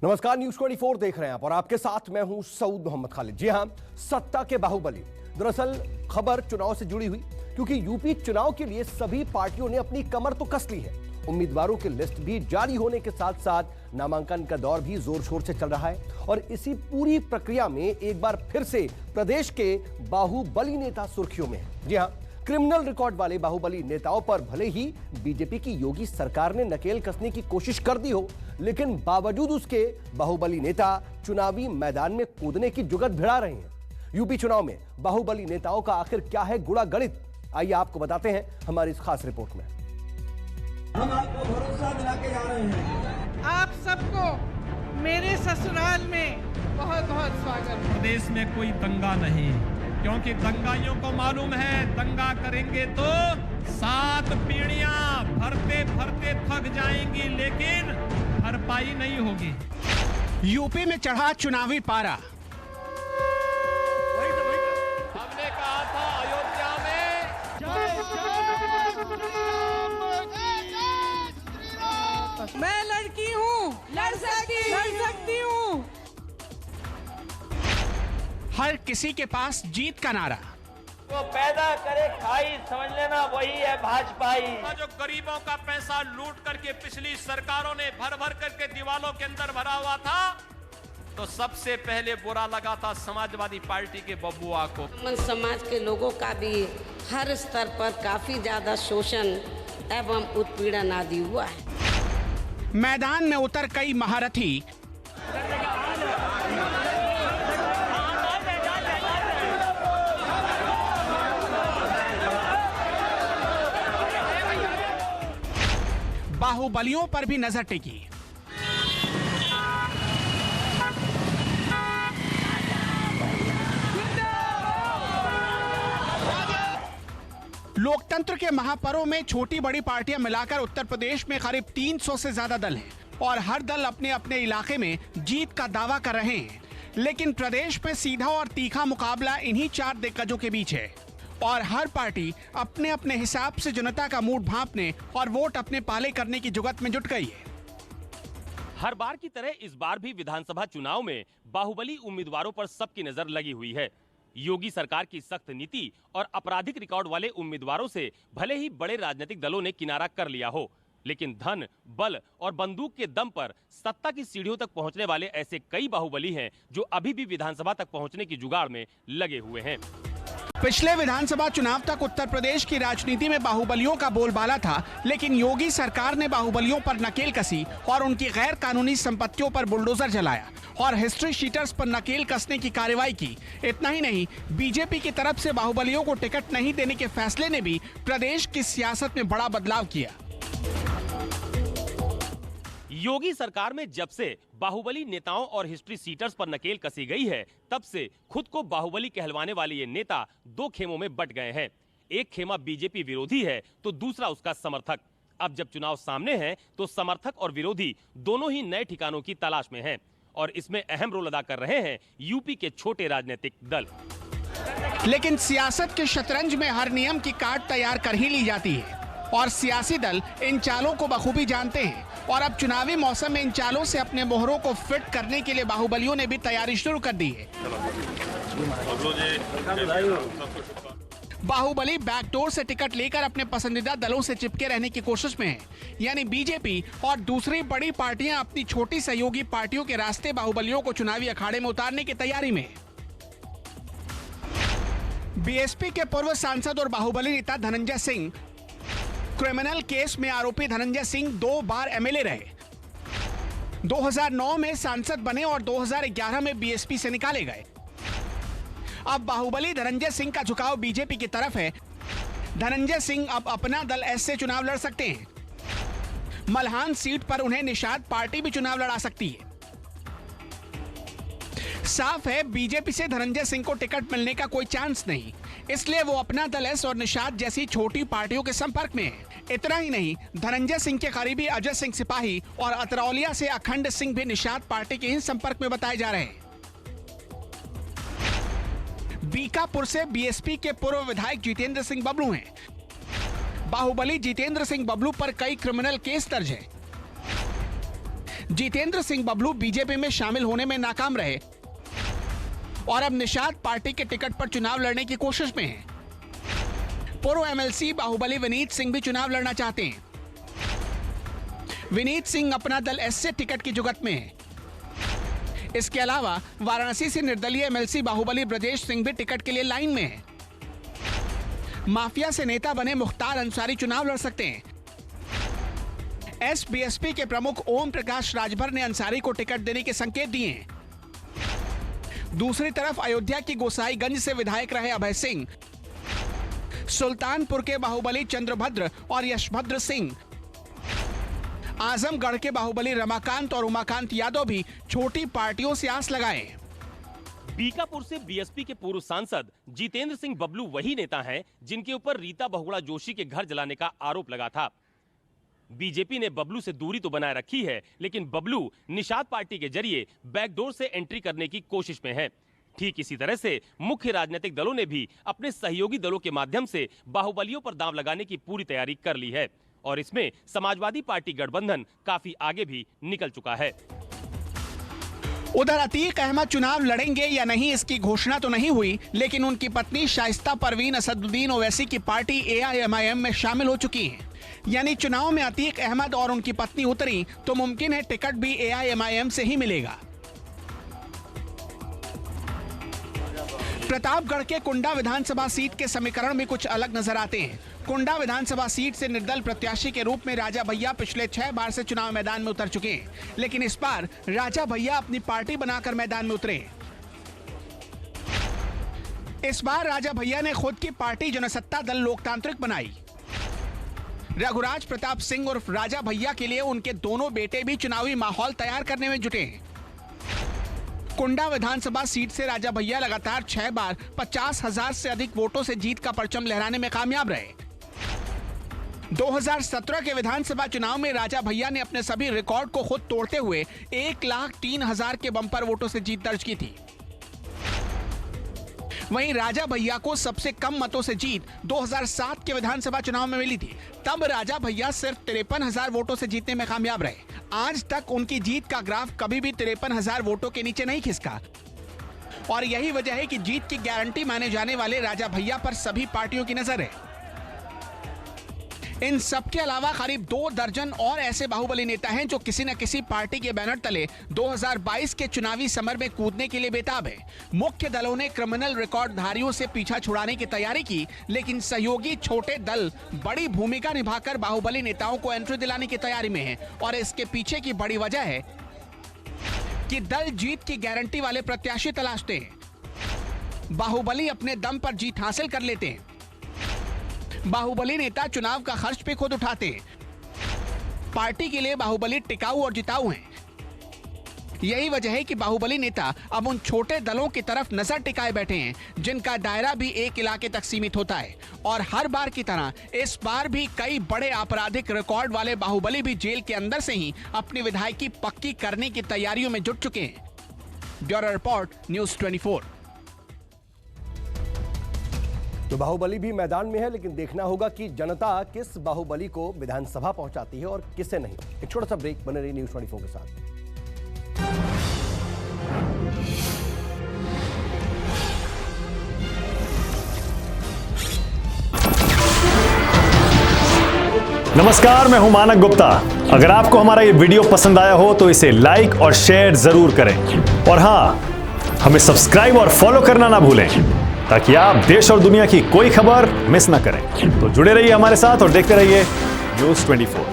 नमस्कार, न्यूज 24 देख रहे हैं आप और आपके साथ मैं हूं सऊद मोहम्मद खालिद। जी हां, सत्ता के बाहुबली। दरअसल खबर चुनाव से जुड़ी हुई, क्योंकि यूपी चुनाव के लिए सभी पार्टियों ने अपनी कमर तो कस ली है। उम्मीदवारों की लिस्ट भी जारी होने के साथ साथ नामांकन का दौर भी जोर शोर से चल रहा है और इसी पूरी प्रक्रिया में एक बार फिर से प्रदेश के बाहुबली नेता सुर्खियों में है। जी हां, क्रिमिनल रिकॉर्ड वाले बाहुबली नेताओं पर भले ही बीजेपी की योगी सरकार ने नकेल कसने की कोशिश कर दी हो, लेकिन बावजूद उसके बाहुबली नेता चुनावी मैदान में कूदने की जुगत भिड़ा रहे हैं। यूपी चुनाव में बाहुबली नेताओं का आखिर क्या है गुणा गणित, आइए आपको बताते हैं हमारी इस खास रिपोर्ट में। हम आपको भरोसा दिला के जा रहे हैं। आप सबको मेरे ससुराल में बहुत बहुत स्वागत। प्रदेश में कोई दंगा नहीं, क्योंकि दंगाइयों को मालूम है दंगा करेंगे तो 7 पीढ़ियां भरते भरते थक जाएंगी, लेकिन भरपाई नहीं होगी। यूपी में चढ़ा चुनावी पारा। हमने कहा था अयोध्या में मैं लड़की हूँ, लड़ सकती हूँ। हर किसी के पास जीत का नारा। वो पैदा करे खाई, समझ लेना वही है भाजपाई। जो गरीबों का पैसा लूट करके पिछली सरकारों ने भर भर करके दीवालों के अंदर भरा हुआ था, तो सबसे पहले बुरा लगा था समाजवादी पार्टी के बबुआ को। समाज के लोगों का भी हर स्तर पर काफी ज्यादा शोषण एवं उत्पीड़न आदि हुआ है। मैदान में उतर कई महारथी। बाहुबलियों पर भी नजर टिकी। लोकतंत्र के महापर्व में छोटी बड़ी पार्टियां मिलाकर उत्तर प्रदेश में करीब 300 से ज्यादा दल हैं और हर दल अपने अपने इलाके में जीत का दावा कर रहे हैं। लेकिन प्रदेश में सीधा और तीखा मुकाबला इन्हीं 4 दिग्गजों के बीच है और हर पार्टी अपने अपने हिसाब से जनता का मूड भांपने और वोट अपने पाले करने की जुगत में जुट गई है। हर बार की तरह इस बार भी विधानसभा चुनाव में बाहुबली उम्मीदवारों पर सबकी नजर लगी हुई है। योगी सरकार की सख्त नीति और आपराधिक रिकॉर्ड वाले उम्मीदवारों से भले ही बड़े राजनीतिक दलों ने किनारा कर लिया हो, लेकिन धन, बल और बंदूक के दम पर सत्ता की सीढ़ियों तक पहुंचने वाले ऐसे कई बाहुबली हैं जो अभी भी विधानसभा तक पहुंचने की जुगाड़ में लगे हुए हैं। पिछले विधानसभा चुनाव तक उत्तर प्रदेश की राजनीति में बाहुबलियों का बोलबाला था, लेकिन योगी सरकार ने बाहुबलियों पर नकेल कसी और उनकी गैर कानूनी संपत्तियों पर बुलडोजर जलाया और हिस्ट्री शीटर्स पर नकेल कसने की कार्रवाई की। इतना ही नहीं, बीजेपी की तरफ से बाहुबलियों को टिकट नहीं देने के फैसले ने भी प्रदेश की सियासत में बड़ा बदलाव किया। योगी सरकार में जब से बाहुबली नेताओं और हिस्ट्री सीटर्स पर नकेल कसी गई है, तब से खुद को बाहुबली कहलवाने वाले ये नेता 2 खेमों में बट गए हैं। एक खेमा बीजेपी विरोधी है तो दूसरा उसका समर्थक। अब जब चुनाव सामने है तो समर्थक और विरोधी दोनों ही नए ठिकानों की तलाश में हैं और इसमें अहम रोल अदा कर रहे हैं यूपी के छोटे राजनीतिक दल। लेकिन सियासत के शतरंज में हर नियम की कार्ड तैयार कर ही ली जाती है और सियासी दल इन चालों को बखूबी जानते हैं और अब चुनावी मौसम में इन चालों से अपने मोहरों को फिट करने के लिए बाहुबलियों ने भी तैयारी शुरू कर दी है। बाहुबली बैकडोर से टिकट लेकर अपने पसंदीदा दलों से चिपके रहने की कोशिश में है, यानी बीजेपी और दूसरी बड़ी पार्टियां अपनी छोटी सहयोगी पार्टियों के रास्ते बाहुबलियों को चुनावी अखाड़े में उतारने की तैयारी में है। बीएसपी के पूर्व सांसद और बाहुबली नेता धनंजय सिंह, क्रिमिनल केस में आरोपी धनंजय सिंह 2 बार एमएलए रहे। 2009 में सांसद बने और 2011 में बीएसपी से निकाले गए। अब बाहुबली धनंजय सिंह का झुकाव बीजेपी की तरफ है। धनंजय सिंह अब अपना दल एस से चुनाव लड़ सकते हैं। मल्हान सीट पर उन्हें निषाद पार्टी भी चुनाव लड़ा सकती है। साफ है, बीजेपी से धनंजय सिंह को टिकट मिलने का कोई चांस नहीं, इसलिए वो अपना दल एस और निषाद जैसी छोटी पार्टियों के संपर्क में है। इतना ही नहीं, धनंजय सिंह के करीबी अजय सिंह सिपाही और अतरौलिया से अखंड सिंह भी निषाद पार्टी के ही संपर्क में बताए जा रहे हैं। बीकापुर से बीएसपी के पूर्व विधायक जितेंद्र सिंह बबलू हैं। बाहुबली जितेंद्र सिंह बबलू पर कई क्रिमिनल केस दर्ज है। जितेंद्र सिंह बबलू बीजेपी में शामिल होने में नाकाम रहे और अब निषाद पार्टी के टिकट पर चुनाव लड़ने की कोशिश में हैं। पूर्व एमएलसी बाहुबली विनीत सिंह भी चुनाव लड़ना चाहते हैं। विनीत सिंह अपना दल एस से टिकट की जुगत में है। इसके अलावा वाराणसी से निर्दलीय एमएलसी बाहुबली ब्रजेश सिंह भी टिकट के लिए लाइन में है। माफिया से नेता बने मुख्तार अंसारी चुनाव लड़ सकते हैं। एसबीएसपी के प्रमुख ओम प्रकाश राजभर ने अंसारी को टिकट देने के संकेत दिए हैं। दूसरी तरफ अयोध्या की गोसाईगंज से विधायक रहे अभय सिंह, सुल्तानपुर के बाहुबली चंद्रभद्र और यशभद्र सिंह, आजमगढ़ के बाहुबली रमाकांत और उमाकांत यादव भी छोटी पार्टियों से आस लगाए। बीकापुर से बीएसपी के पूर्व सांसद जितेंद्र सिंह बबलू वही नेता हैं जिनके ऊपर रीता बहुगुणा जोशी के घर जलाने का आरोप लगा था। बीजेपी ने बबलू से दूरी तो बनाए रखी है, लेकिन बबलू निषाद पार्टी के जरिए बैकडोर से एंट्री करने की कोशिश में है। ठीक इसी तरह से मुख्य राजनीतिक दलों ने भी अपने सहयोगी दलों के माध्यम से बाहुबलियों पर दांव लगाने की पूरी तैयारी कर ली है और इसमें समाजवादी पार्टी गठबंधन काफी आगे भी निकल चुका है। उधर अतीक अहमद चुनाव लड़ेंगे या नहीं इसकी घोषणा तो नहीं हुई, लेकिन उनकी पत्नी शाइस्ता परवीन असदुद्दीन ओवैसी की पार्टी एआईएमआईएम में शामिल हो चुकी है। यानी चुनाव में अतीक अहमद और उनकी पत्नी उतरी तो मुमकिन है टिकट भी एआईएमआईएम से ही मिलेगा। प्रतापगढ़ के कुंडा विधानसभा सीट के समीकरण में कुछ अलग नजर आते हैं। कुंडा विधानसभा सीट से निर्दल प्रत्याशी के रूप में राजा भैया पिछले 6 बार से चुनाव मैदान में उतर चुके हैं, लेकिन इस बार राजा भैया अपनी पार्टी बनाकर मैदान में उतरे। इस बार राजा भैया ने खुद की पार्टी जनसत्ता दल लोकतांत्रिक बनाई। रघुराज प्रताप सिंह उर्फ राजा भैया के लिए उनके दोनों बेटे भी चुनावी माहौल तैयार करने में जुटे हैं। कुंडा विधानसभा सीट से राजा भैया लगातार 6 बार 50,000 से अधिक वोटों से जीत का परचम लहराने में कामयाब रहे। 2017 के विधानसभा चुनाव में राजा भैया ने अपने सभी रिकॉर्ड को खुद तोड़ते हुए 1,03,000 के बंपर वोटों से जीत दर्ज की थी। वहीं राजा भैया को सबसे कम मतों से जीत 2007 के विधानसभा चुनाव में मिली थी। तब राजा भैया सिर्फ 53,000 वोटों से जीतने में कामयाब रहे। आज तक उनकी जीत का ग्राफ कभी भी 53,000 वोटों के नीचे नहीं खिसका और यही वजह है कि जीत की गारंटी माने जाने वाले राजा भैया पर सभी पार्टियों की नजर है। इन सबके अलावा करीब 2 दर्जन और ऐसे बाहुबली नेता हैं जो किसी न किसी पार्टी के बैनर तले 2022 के चुनावी समर में कूदने के लिए बेताब है। मुख्य दलों ने क्रिमिनल रिकॉर्डधारियों से पीछा छुड़ाने की तैयारी की, लेकिन सहयोगी छोटे दल बड़ी भूमिका निभाकर बाहुबली नेताओं को एंट्री दिलाने की तैयारी में है और इसके पीछे की बड़ी वजह है कि दल जीत की गारंटी वाले प्रत्याशी तलाशते हैं। बाहुबली अपने दम पर जीत हासिल कर लेते हैं। बाहुबली नेता चुनाव का खर्च भी खुद उठाते हैं। पार्टी के लिए बाहुबली टिकाऊ और जिताऊ हैं। यही वजह है कि बाहुबली नेता अब उन छोटे दलों की तरफ नजर टिकाए बैठे हैं जिनका दायरा भी एक इलाके तक सीमित होता है और हर बार की तरह इस बार भी कई बड़े आपराधिक रिकॉर्ड वाले बाहुबली भी जेल के अंदर से ही अपनी विधायकी पक्की करने की तैयारियों में जुट चुके हैं। Bureau report, news 24। तो बाहुबली भी मैदान में है, लेकिन देखना होगा कि जनता किस बाहुबली को विधानसभा पहुंचाती है और किसे नहीं। एक छोटा सा ब्रेक, बने रही न्यूज़ 24 के साथ। नमस्कार, मैं हूं मानक गुप्ता। अगर आपको हमारा ये वीडियो पसंद आया हो तो इसे लाइक और शेयर जरूर करें और हां, हमें सब्सक्राइब और फॉलो करना ना भूलें ताकि आप देश और दुनिया की कोई खबर मिस ना करें। तो जुड़े रहिए हमारे साथ और देखते रहिए न्यूज़ 24।